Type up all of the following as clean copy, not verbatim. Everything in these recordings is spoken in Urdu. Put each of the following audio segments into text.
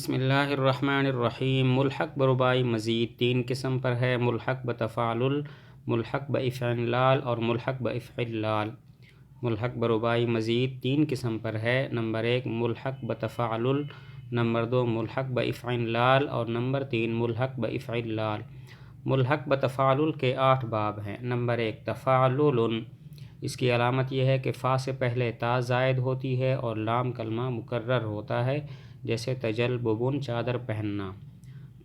بسم اللہ الرحمن الرحیم۔ ملحق بربائی مزید تین قسم پر ہے: ملحق بتفاعل، ملحق بافعال لال اور ملحق بافعال لال۔ ملحق بربائی مزید تین قسم پر ہے: نمبر 1 ملحق بتفاعل، نمبر 2 ملحق بافعال لال اور نمبر 3 ملحق بافعال لال۔ ملحق بتفاعل کے 8 باب ہیں۔ نمبر 1 تفاعل، اس کی علامت یہ ہے کہ فا سے پہلے تا زائد ہوتی ہے اور لام کلمہ مکرر ہوتا ہے، جیسے تجلببن چادر پہننا۔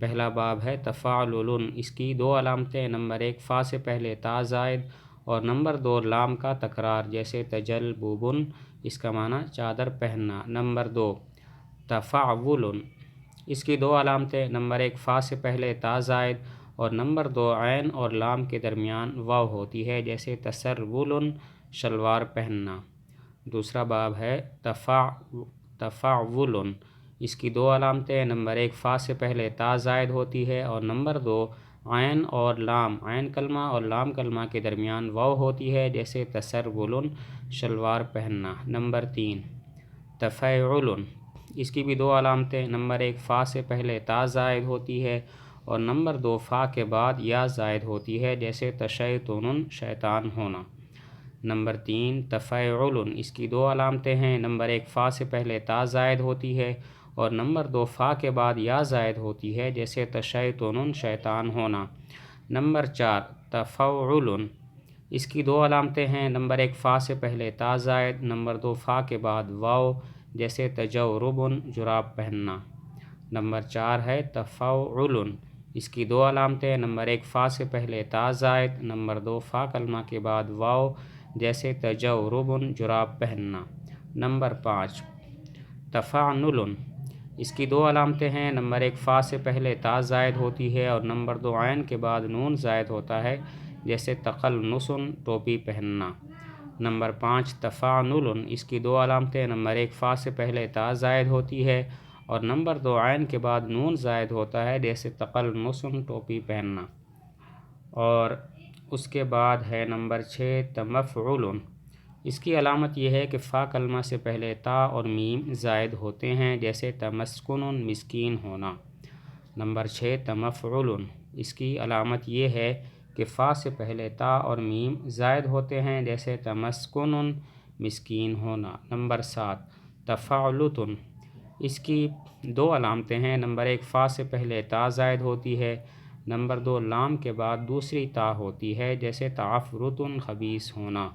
پہلا باب ہے تفاعل، اس کی 2 علامتیں: نمبر 1 فا سے پہلے تا زائد اور نمبر 2 لام کا تکرار، جیسے تجلببن، اس کا معنی چادر پہننا۔ نمبر 2 تفاعل، اس کی 2 علامتیں: نمبر 1 فا سے پہلے تا زائد اور نمبر 2 عین اور لام کے درمیان واو ہوتی ہے، جیسے تسرول، شلوار پہننا۔ دوسرا باب ہے تفاعل، اس کی 2 علامتیں: نمبر 1 فا سے پہلے تا زائد ہوتی ہے اور نمبر 2 عین اور لام، عین کلمہ اور لام کلمہ کے درمیان واو ہوتی ہے، جیسے تسرول، شلوار پہننا۔ نمبر 3 تفعیل، اس کی بھی 2 علامتیں: نمبر 1 فا سے پہلے تا زائد ہوتی ہے اور نمبر 2 فا کے بعد یا زائد ہوتی ہے، جیسے تشیطن، شیطان ہونا۔ نمبر 3 تفعیل، اس کی 2 علامتیں ہیں: نمبر 1 فا سے پہلے تا زائد ہوتی ہے اور نمبر 2 فا کے بعد یا زائد ہوتی ہے، جیسے تشیطن، شیطان ہونا۔ نمبر 4 تفعل، اس کی 2 علامتیں ہیں: نمبر 1 فا سے پہلے تا زائد، نمبر 2 فا کے بعد واو، جیسے تجوربن، جراب پہننا۔ نمبر 4 ہے تفعل، اس کی 2 علامتیں: نمبر 1 فا سے پہلے تا زائد، نمبر 2 فا کلمہ کے بعد واو، جیسے تجوربن، جراب پہننا۔ نمبر 5 تفاعل، اس کی 2 علامتیں ہیں: نمبر 1 فا سے پہلے تا زائد ہوتی ہے اور نمبر 2 عین کے بعد نون زائد ہوتا ہے، جیسے تقلنص، ٹوپی پہننا۔ نمبر 5 تفاعل، اس کی 2 علامتیں: نمبر 1 فا سے پہلے تا زائد ہوتی ہے اور نمبر 2 عین کے بعد نون زائد ہوتا ہے، جیسے تقلنص، ٹوپی پہننا۔ اور اس کے بعد ہے نمبر 6 تمفعل، اس کی علامت یہ ہے کہ فا کلمہ سے پہلے تا اور میم زائد ہوتے ہیں، جیسے تمسکن، مسکین ہونا۔ نمبر 6 تمفعل، اس کی علامت یہ ہے کہ فا سے پہلے تا اور میم زائد ہوتے ہیں، جیسے تمسکن، مسکین ہونا۔ نمبر 7 تفاعلۃ، اس کی 2 علامتیں ہیں: نمبر 1 فا سے پہلے تا زائد ہوتی ہے، نمبر 2 لام کے بعد دوسری تا ہوتی ہے، جیسے تعفرۃ، خبیث ہونا۔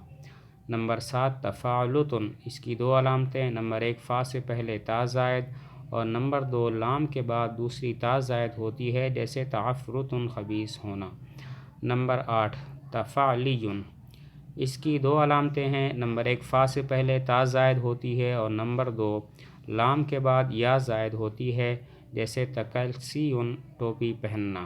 نمبر 7 تفاعلۃ، اس کی 2 علامتیں: نمبر 1 فا سے پہلے تا زائد اور نمبر 2 لام کے بعد دوسری تا زائد ہوتی ہے، جیسے تعفرۃ، خبیث ہونا۔ نمبر 8 تفاعلی، اس کی 2 علامتیں ہیں: نمبر 1 فا سے پہلے تا زائد ہوتی ہے اور نمبر 2 لام کے بعد یا زائد ہوتی ہے، جیسے تکلسی، ٹوپی پہننا۔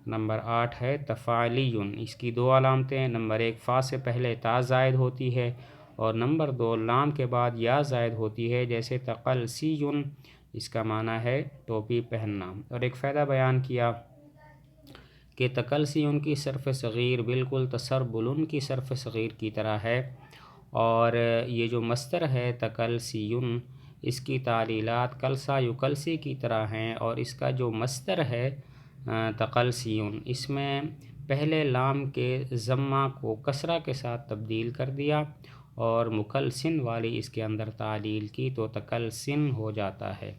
نمبر 8 ہے تفاعلی، اس کی 2 علامتیں: نمبر 1 فا سے پہلے تا زائد ہوتی ہے اور نمبر 2 لام کے بعد یا زائد ہوتی ہے، جیسے تقلسی، اس کا معنی ہے ٹوپی پہننا۔ اور ایک فائدہ بیان کیا کہ تقلسی کی صرف صغیر بالکل تسربل کی صرف صغیر کی طرح ہے، اور یہ جو مصدر ہے تقلسی، اس کی تعلیلات کلسا یکلسی کی طرح ہیں، اور اس کا جو مصدر ہے تقلسی، اس میں پہلے لام کے ضمہ کو کسرہ کے ساتھ تبدیل کر دیا اور مکلسن والی اس کے اندر تعلیل کی تو تکلسن ہو جاتا ہے۔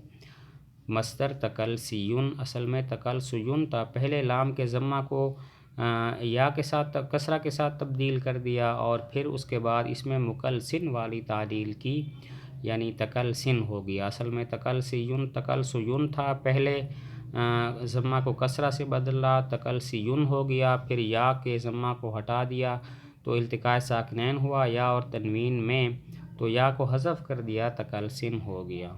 مصدر تکلسیون اصل میں تکلسیون تھا، پہلے لام کے ضمہ کو یا کے ساتھ کسرہ کے ساتھ تبدیل کر دیا اور پھر اس کے بعد اس میں مکلسن والی تعلیل کی، یعنی تکلسن ہو گیا۔ اصل میں تکلسیون تھا، پہلے ضمہ کو کسرہ سے بدلا، تکلسیون ہو گیا، پھر یا کے ضمہ کو ہٹا دیا تو التقاء ساکنین ہوا یا اور تنوین میں، تو یا کو حذف کر دیا، تکلسن ہو گیا۔